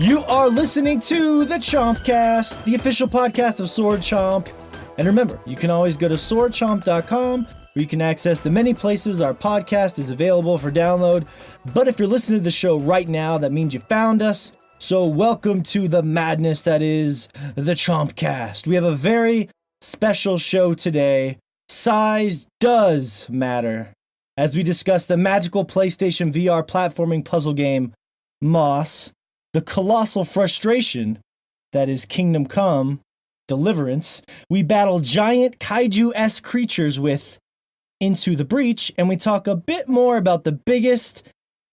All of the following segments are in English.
You are listening to the Chompcast, the official podcast of Sword Chomp. And remember, you can always go to swordchomp.com where you can access the many places our podcast is available for download. But if you're listening to the show right now, that means you found us. So welcome to the madness that is the Chompcast. We have a very special show today. Size does matter. As we discuss the magical PlayStation VR platforming puzzle game, Moss, the colossal frustration that is Kingdom Come, Deliverance, we battle giant kaiju-esque creatures with Into the Breach, and we talk a bit more about the biggest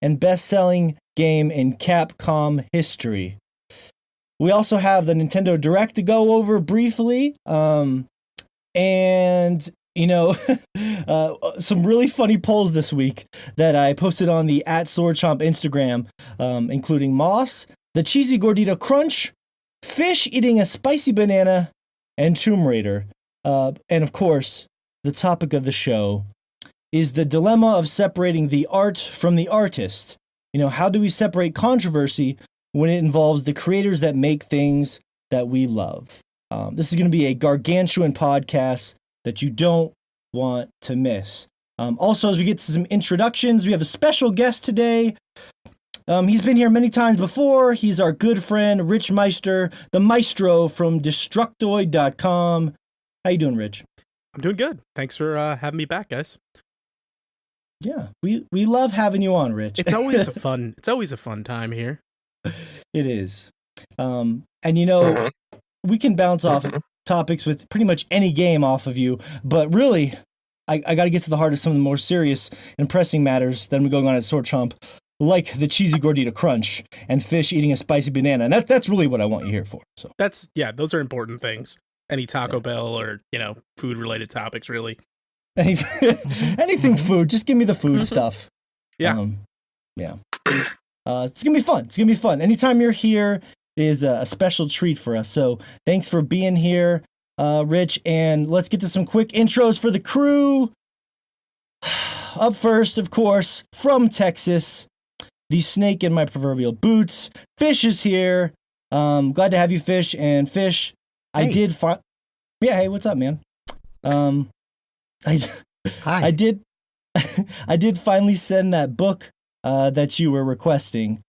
and best-selling game in Capcom history. We also have the Nintendo Direct to go over briefly, and you know, some really funny polls this week that I posted on the @SwordChomp Instagram, including Moss, the cheesy gordita crunch, fish eating a spicy banana, and Tomb Raider. And of course, the topic of the show is the dilemma of separating the art from the artist. You know, how do we separate controversy when it involves the creators that make things that we love? This is going to be a gargantuan podcast that you don't want to miss. Also, as we get to some introductions, we have a special guest today. He's been here many times before. He's our good friend, Rich Meister, the maestro from Destructoid.com. How you doing, Rich? I'm doing good. Thanks for having me back, guys. Yeah, we love having you on, Rich. It's always a fun time here. It is. And you know, we can bounce off topics with pretty much any game off of you, but really, I got to get to the heart of some of the more serious and pressing matters that we going on at Sword Chomp, like the cheesy gordita crunch and fish eating a spicy banana, and that's really what I want you here for. So those are important things. Any Taco Bell or food related topics, really. Anything food, just give me the food stuff. Yeah, it's gonna be fun. It's gonna be fun. Anytime you're here is a special treat for us. So thanks for being here, Rich. And let's get to some quick intros for the crew. Up first, of course, from Texas, the snake in my proverbial boots. Fish is here. Glad to have you, Fish. And Fish, hey. Hey, what's up, man? Hi. I did finally send that book that you were requesting.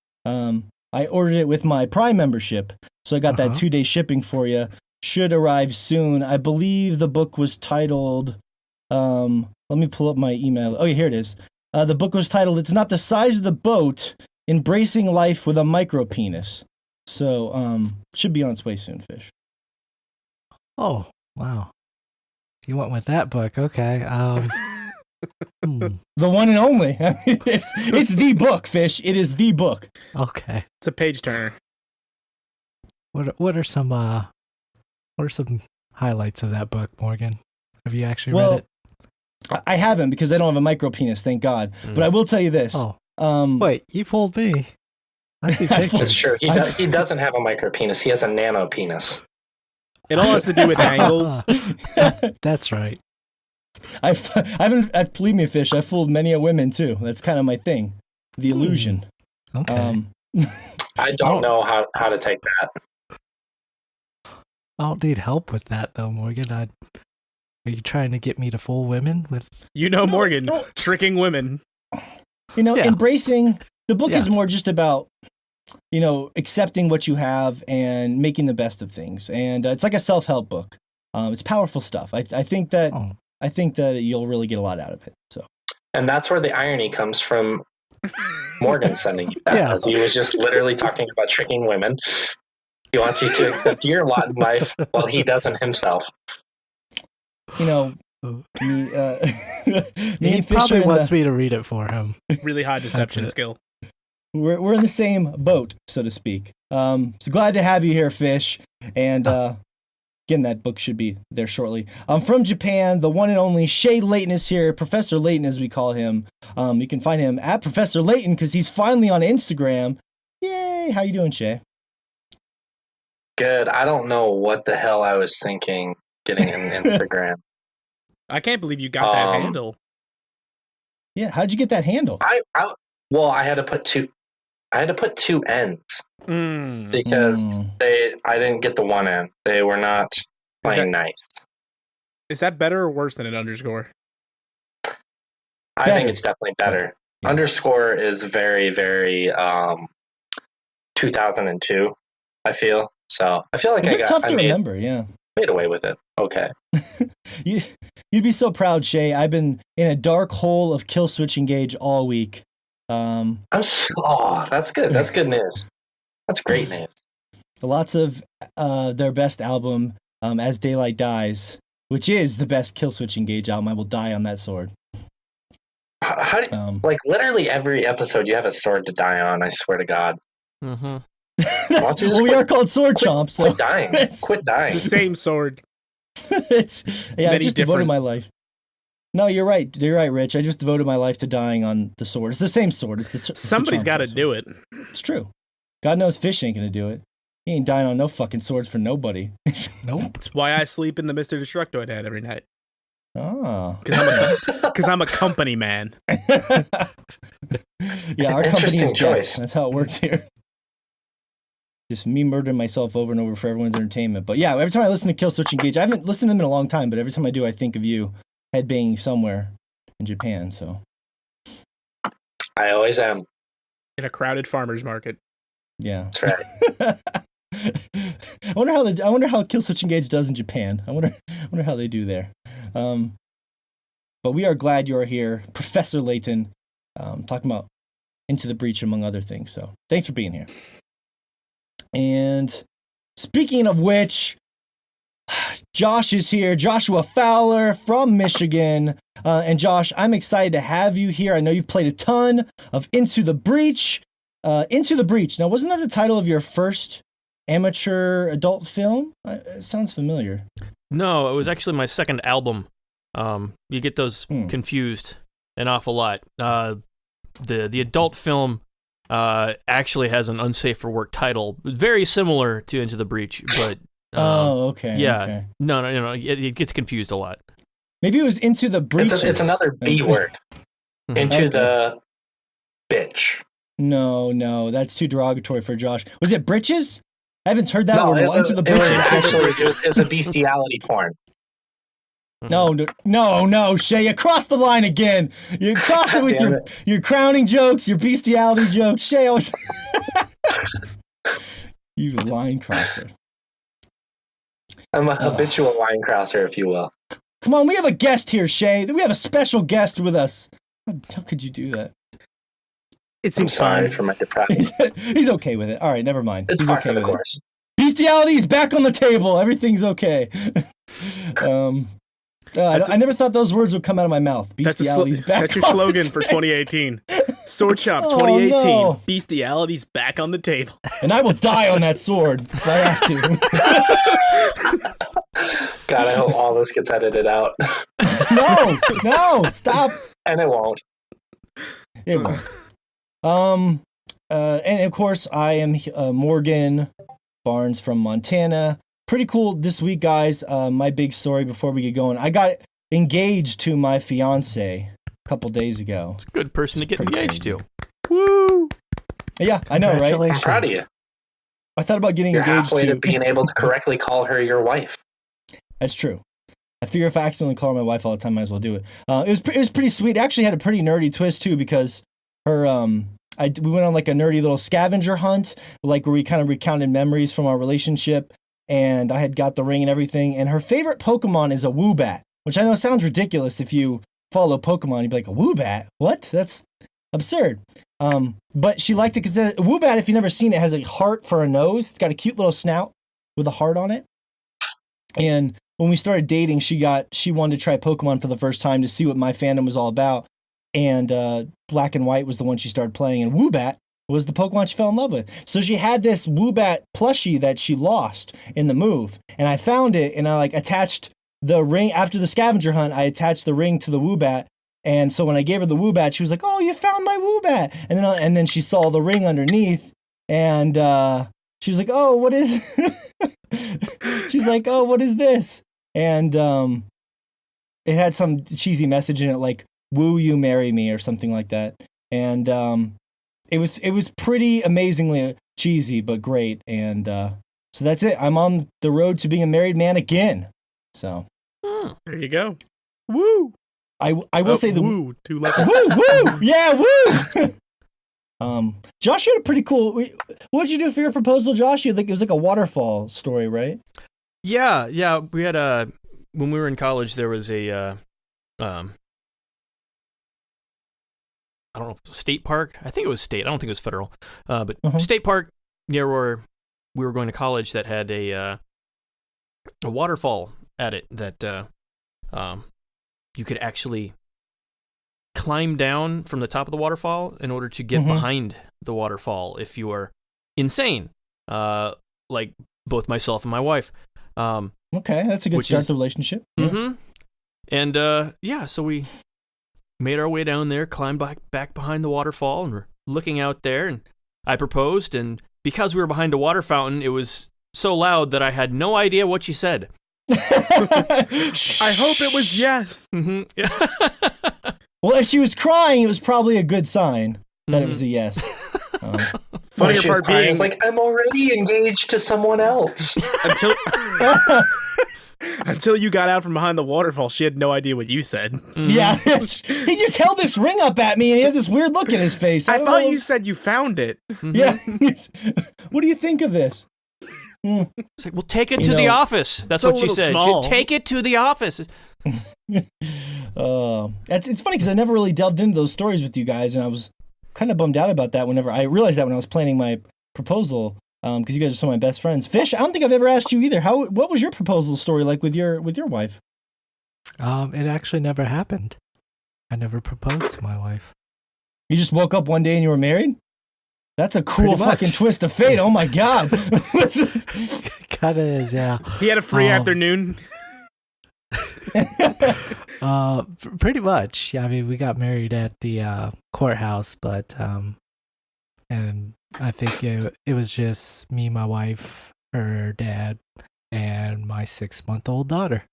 I ordered it with my Prime membership, so I got that 2-day shipping for you. Should arrive soon. I believe the book was titled, let me pull up my email. Oh, yeah, here it is. The book was titled, It's Not the Size of the Boat, Embracing Life with a Micro Penis. So, should be on its way soon, Fish. Oh, wow. You went with that book, okay. The one and only. I mean, it's the book, Fish. It is the book. Okay. It's a page turner. What are some highlights of that book, Morgan? Have you actually read it? I haven't because I don't have a micro penis, thank God. But I will tell you this. Wait, you fooled me. I see pictures. That's true. He doesn't have a micro penis. He has a nano penis. It all has to do with angles. That's right. I haven't. Believe me, Fish. I fooled many a women too. That's kind of my thing. The illusion. Okay. I don't know how to take that. I don't need help with that though, Morgan. Are you trying to get me to fool women with? Morgan, tricking women. Embracing. The book is more just about accepting what you have and making the best of things. And it's like a self-help book. It's powerful stuff. I think that you'll really get a lot out of it. So, and that's where the irony comes from. Morgan sending you that, as he was just literally talking about tricking women. He wants you to accept your lot in life while he doesn't himself. He probably wants me to read it for him. Really high deception skill. We're in the same boat, so to speak. So glad to have you here, Fish. And again, that book should be there shortly. From Japan, the one and only Shay Layton is here. Professor Layton, as we call him. You can find him at Professor Layton because he's finally on Instagram. Yay! How you doing, Shay? Good. I don't know what the hell I was thinking getting an Instagram. I can't believe you got that handle. Yeah, how'd you get that handle? I had to put two. I had to put two N's Mm. because I didn't get the one N. They were not playing nice. Is that better or worse than an underscore? I think it's definitely better. Yeah. Underscore is very, very 2002, I feel. So I feel like They're tough to remember, yeah. Made away with it. Okay. You'd be so proud, Shay. I've been in a dark hole of kill switch engage all week. That's good. That's good news. That's great news. Lots of their best album, As Daylight Dies, which is the best kill switch engage album. I will die on that sword. How do, like literally every episode you have a sword to die on, I swear to God. Mm-hmm. Well, we are called Sword Chomp, so quit dying. Quit dying. It's the same sword. I just devoted different. my life. No, you're right. You're right, Rich. I just devoted my life to dying on the sword. It's the same sword. Somebody's got to do it. It's true. God knows Fish ain't gonna do it. He ain't dying on no fucking swords for nobody. Nope. That's why I sleep in the Mr. Destructoid head every night. Oh. Because I'm a company man. Yeah, our company is choice. Death. That's how it works here. Just me murdering myself over and over for everyone's entertainment. But yeah, every time I listen to Kill Switch Engage, I haven't listened to them in a long time, but every time I do, I think of you headbanging somewhere in Japan. So I always am. In a crowded farmer's market. Yeah. That's right. I wonder how Kill Switch Engage does in Japan. I wonder how they do there. But we are glad you are here, Professor Layton, talking about Into the Breach among other things. So thanks for being here. And speaking of which, Josh is here, Joshua Fowler from Michigan. And Josh, I'm excited to have you here. I know you've played a ton of Into the Breach. Into the Breach. Now, wasn't that the title of your first amateur adult film? It sounds familiar. No, it was actually my second album. You get those confused an awful lot. The adult film actually has an unsafe for work title, very similar to Into the Breach, but okay. Yeah, okay. No, it gets confused a lot. Maybe it was Into the Breach. It's another B word. Into the bitch. No, that's too derogatory for Josh. Was it britches? I haven't heard that word. Into the It Breaches. was a bestiality porn. No, Shay, you crossed the line again. You crossed it with your crowning jokes, your bestiality jokes. Shay, you line crosser. I'm a habitual line crosser, if you will. Come on, we have a guest here, Shay. We have a special guest with us. How could you do that? It seems I'm sorry fine. for my depravity. He's okay with it. All right, never mind. It's He's par okay for the with it. course. Bestiality is back on the table. Everything's okay. I never thought those words would come out of my mouth. Bestiality's back. That's your on slogan the for table. 2018. Sword Chomp 2018. No. Bestiality's back on the table. And I will die on that sword if I have to. God, I hope all this gets edited out. No, stop. And it won't. It won't. And of course, I am Morgan Barnes from Montana. Pretty cool this week, guys. My big story before we get going. I got engaged to my fiance a couple days ago. It's a good person to get Pretty engaged crazy. to. Woo! Yeah, I know, right? I'm proud of you. I thought about getting You're engaged halfway to to being able to correctly call her your wife. That's true. I figure if I accidentally call her my wife all the time, I might as well do it. It was pretty sweet. It actually had a pretty nerdy twist too, because her we went on like a nerdy little scavenger hunt, like where we kind of recounted memories from our relationship, and I had got the ring and everything. And her favorite Pokemon is a Woobat, which I know sounds ridiculous if you follow Pokemon. You'd be like, a Woobat? What? That's absurd. But she liked it because the Woobat, if you've never seen it, has a heart for a nose. It's got a cute little snout with a heart on it. And when we started dating, she wanted to try Pokemon for the first time to see what my fandom was all about. And Black and White was the one she started playing, and Woobat was the Pokemon she fell in love with. So she had this Woobat plushie that she lost in the move, and I found it, and I attached the ring after the scavenger hunt. I attached the ring to the Woobat, and so when I gave her the Woobat, she was like, "Oh, you found my Woobat!" And then she saw the ring underneath, and she was like, "Oh, what is?" She's like, "Oh, what is this?" And it had some cheesy message in it like, "Will you marry me?" or something like that. And it was pretty amazingly cheesy, but great. And so that's it. I'm on the road to being a married man again. So there you go. Woo! I will say the woo. 2 levels. woo, yeah, woo. Josh, you had a pretty cool. What did you do for your proposal, Josh? You think it was like a waterfall story, right? Yeah. We had when we were in college, there was a I don't know if it was a state park. I think it was state. I don't think it was federal. But state park near where we were going to college that had a waterfall at it that you could actually climb down from the top of the waterfall in order to get behind the waterfall if you are insane, like both myself and my wife. Okay, that's a good start to the relationship. Mm-hmm. And so we made our way down there, climbed back behind the waterfall, and we're looking out there, and I proposed, and because we were behind a water fountain, it was so loud that I had no idea what she said. I hope it was yes. Mm-hmm. Yeah. Well, if she was crying, it was probably a good sign that it was a yes. Funnier part being, like, I'm already engaged to someone else. Until you got out from behind the waterfall, she had no idea what you said. Mm-hmm. Yeah, he just held this ring up at me, and he had this weird look in his face. I thought you said you found it. Yeah. What do you think of this? It's like, well, take it to the office. That's what she said. Take it to the office. It's funny because I never really delved into those stories with you guys, and I was kind of bummed out about that whenever I realized that when I was planning my proposal, because you guys are some of my best friends. Fish, I don't think I've ever asked you either. What was your proposal story like with your wife? It actually never happened. I never proposed to my wife. You just woke up one day and you were married? That's a cool fucking twist of fate. Oh my god. Kinda is, yeah. He had a free afternoon. Pretty much. Yeah, I mean, we got married at the courthouse, but and I think it was just me, my wife, her dad, and my 6-month-old daughter.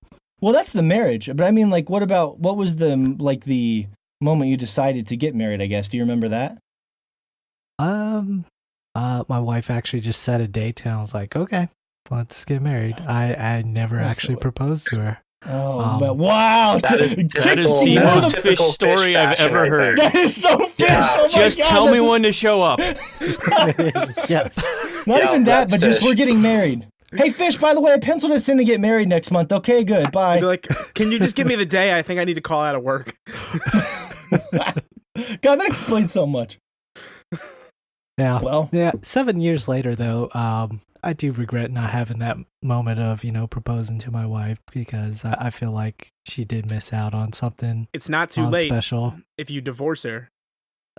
Well, that's the marriage. But I mean, like, what was the moment you decided to get married, I guess? Do you remember that? My wife actually just set a date, and I was like, okay, let's get married. I never actually proposed to her. Oh, but wow! That is the most fish story I've ever heard. That is so fish. Yeah. Oh my Just God, tell me when to show up. Yes. Not even that, but just fish. we're getting married. Hey, Fish, by the way, I penciled us in to get married next month. Okay, good. Bye. I'd be like, can you just give me the day? I think I need to call out of work. God, that explains so much. Yeah. Well, yeah. 7 years later, though, I do regret not having that moment of, proposing to my wife, because I feel like she did miss out on something. It's not too late special if you divorce her.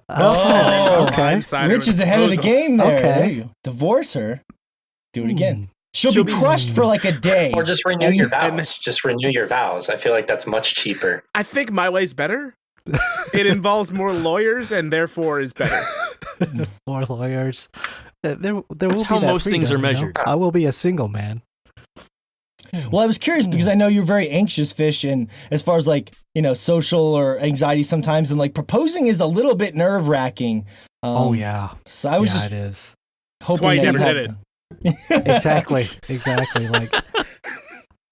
Oh, okay. Rich is ahead of the game there. Okay. There you go. Divorce her. Do it again. She'll be crushed for like a day. Or just renew your vows. Just renew your vows. I feel like that's much cheaper. I think my way's better. It involves more lawyers and therefore is better. More lawyers. There will That's be how that most freedom, things are measured. I will be a single man. Well, I was curious because I know you're very anxious, Fish, and as far as social or anxiety sometimes, and proposing is a little bit nerve wracking. Oh yeah. So I was just it is. hoping That's why you that never had- did it. Exactly.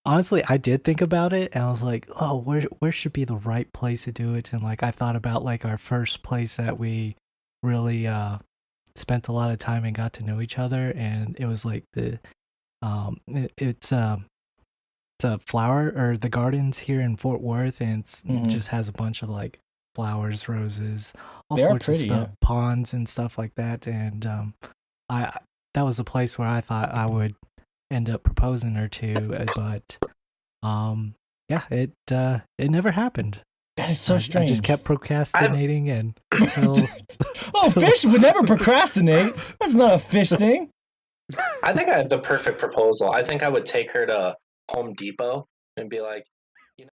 Honestly, I did think about it, and I was like, oh, where should be the right place to do it? And I thought about our first place that we really spent a lot of time and got to know each other, and it was it's a flower or the gardens here in Fort Worth, and it just has a bunch of flowers, roses, all They are sorts pretty, of stuff, ponds and stuff like that, and that was a place where I thought I would end up proposing her to, but it never happened. That is so strange. I just kept procrastinating until Fish would never procrastinate. That's not a Fish thing. I think I have the perfect proposal. I think I would take her to Home Depot and be like,